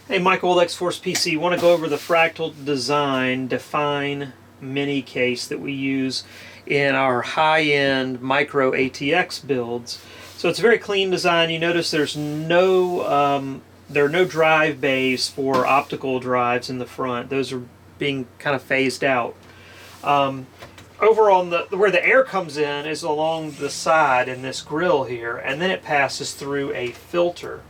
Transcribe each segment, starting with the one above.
Hey, Michael with XForcePC. Want to go over the Fractal Design Define mini case that we use in our high-end micro ATX builds. So it's a very clean design. You notice there's there are no drive bays for optical drives in the front. Those are being kind of phased out. Over on where the air comes in is along the side in this grill here, and then it passes through a filter.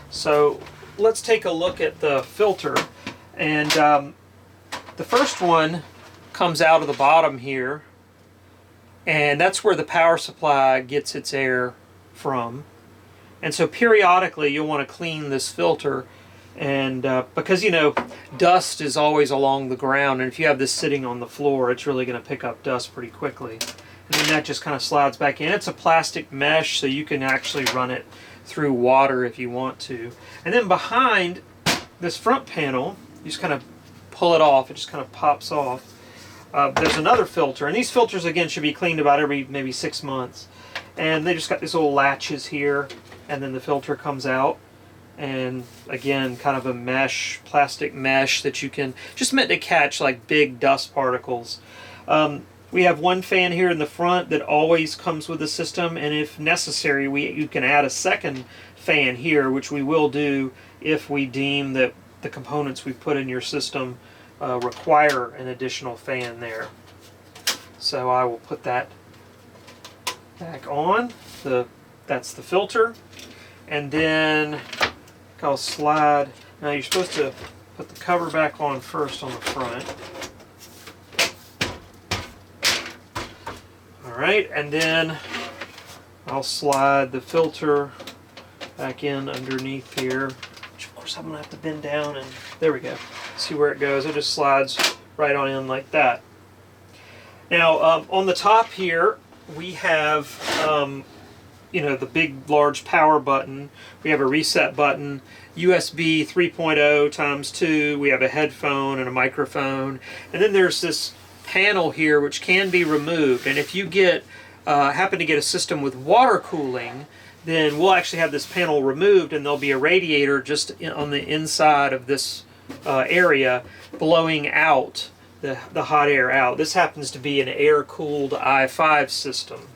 So let's take a look at the filter, and the first one comes out of the bottom here, and that's where the power supply gets its air from. And so periodically you'll want to clean this filter, and because you know dust is always along the ground, and if you have this sitting on the floor it's really going to pick up dust pretty quickly. And then that just kind of slides back in. It's a plastic mesh, so you can actually run it through water if you want to. And then behind this front panel, you just kind of pull it off. It just kind of pops off. There's another filter, and these filters again should be cleaned about every maybe 6 months. And they just got these little latches here, and then the filter comes out. And again, kind of a mesh, plastic mesh that you can, just meant to catch like big dust particles. We have one fan here in the front that always comes with the system, and if necessary you can add a second fan here, which we will do if we deem that the components we put in your system require an additional fan there. So I will put that back on. That's the filter, and then I'll slide. Now you're supposed to put the cover back on first on the front. Alright, and then I'll slide the filter back in underneath here, which of course I'm going to have to bend down, and there we go. See where it goes. It just slides right on in like that. Now on the top here we have you know, the big large power button. We have a reset button, USB 3.0 times 2, we have a headphone and a microphone, and then there's this panel here which can be removed. And if you get happen to get a system with water cooling, then we'll actually have this panel removed, and there'll be a radiator just on the inside of this area blowing out the hot air out. This happens to be an air-cooled i5 system.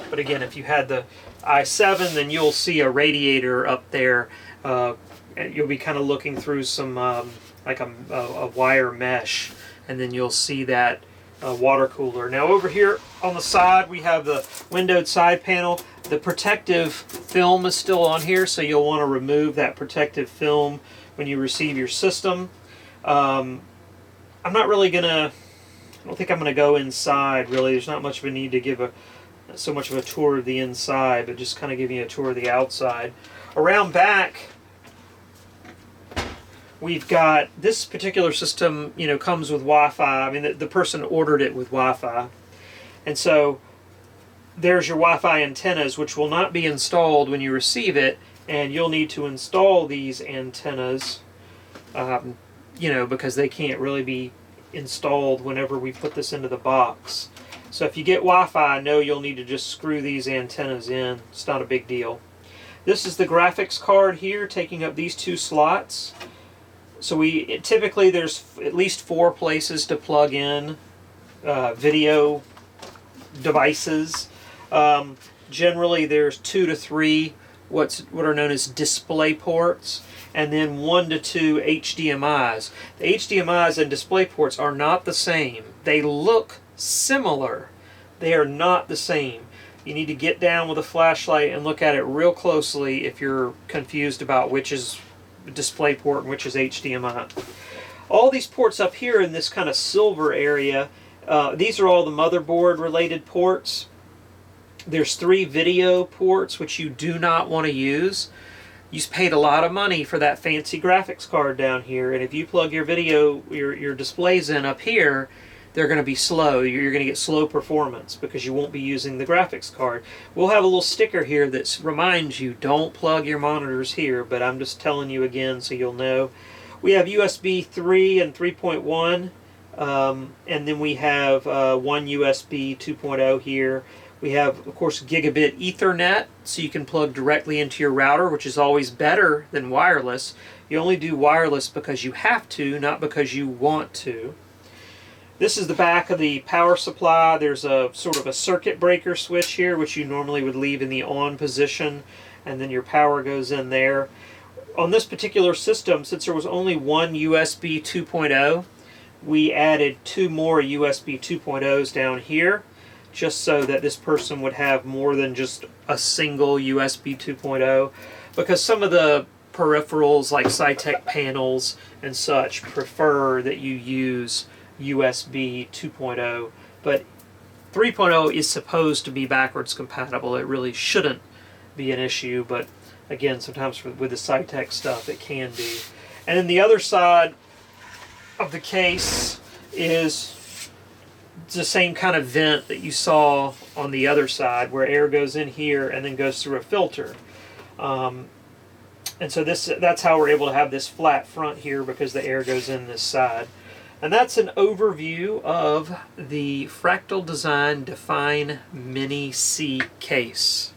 But again, if you had the i7, then you'll see a radiator up there. And you'll be kind of looking through some like a wire mesh, and then you'll see that water cooler. Now over here on the side we have the windowed side panel. The protective film is still on here, so you'll want to remove that protective film when you receive your system. I'm not really gonna, I don't think I'm gonna go inside really. There's not much of a need to give so much of a tour of the inside, but just kind of giving you a tour of the outside. Around back we've got this particular system, you know, comes with Wi-Fi. I mean, the person ordered it with Wi-Fi. And so there's your Wi-Fi antennas, which will not be installed when you receive it, and you'll need to install these antennas, you know, because they can't really be installed whenever we put this into the box. So if you get Wi-Fi, I know you'll need to just screw these antennas in. It's not a big deal. This is the graphics card here, taking up these two slots. So typically there's at least 4 places to plug in video devices. Generally there's 2 to 3 what are known as display ports, and then 1 to 2 HDMIs. The HDMIs and display ports are not the same. They look similar. They are not the same. You need to get down with a flashlight and look at it real closely if you're confused about which is DisplayPort and which is HDMI. All these ports up here in this kind of silver area, these are all the motherboard related ports. There's 3 video ports which you do not want to use. You paid a lot of money for that fancy graphics card down here, and if you plug your your displays in up here, they're going to be slow. You're going to get slow performance because you won't be using the graphics card. We'll have a little sticker here that reminds you, don't plug your monitors here, but I'm just telling you again so you'll know. We have USB 3 and 3.1, and then we have one USB 2.0 here. We have, of course, gigabit Ethernet, so you can plug directly into your router, which is always better than wireless. You only do wireless because you have to, not because you want to. This is the back of the power supply. There's a sort of a circuit breaker switch here, which you normally would leave in the on position, and then your power goes in there. On this particular system, since there was only one USB 2.0, we added 2 more USB 2.0s down here, just so that this person would have more than just a single USB 2.0, because some of the peripherals like Cytec panels and such prefer that you use USB 2.0, but 3.0 is supposed to be backwards compatible. It really shouldn't be an issue, but again, sometimes with the Cytec stuff it can be. And then the other side of the case is the same kind of vent that you saw on the other side, where air goes in here and then goes through a filter. And so that's how we're able to have this flat front here, because the air goes in this side. And that's an overview of the Fractal Design Define Mini C case.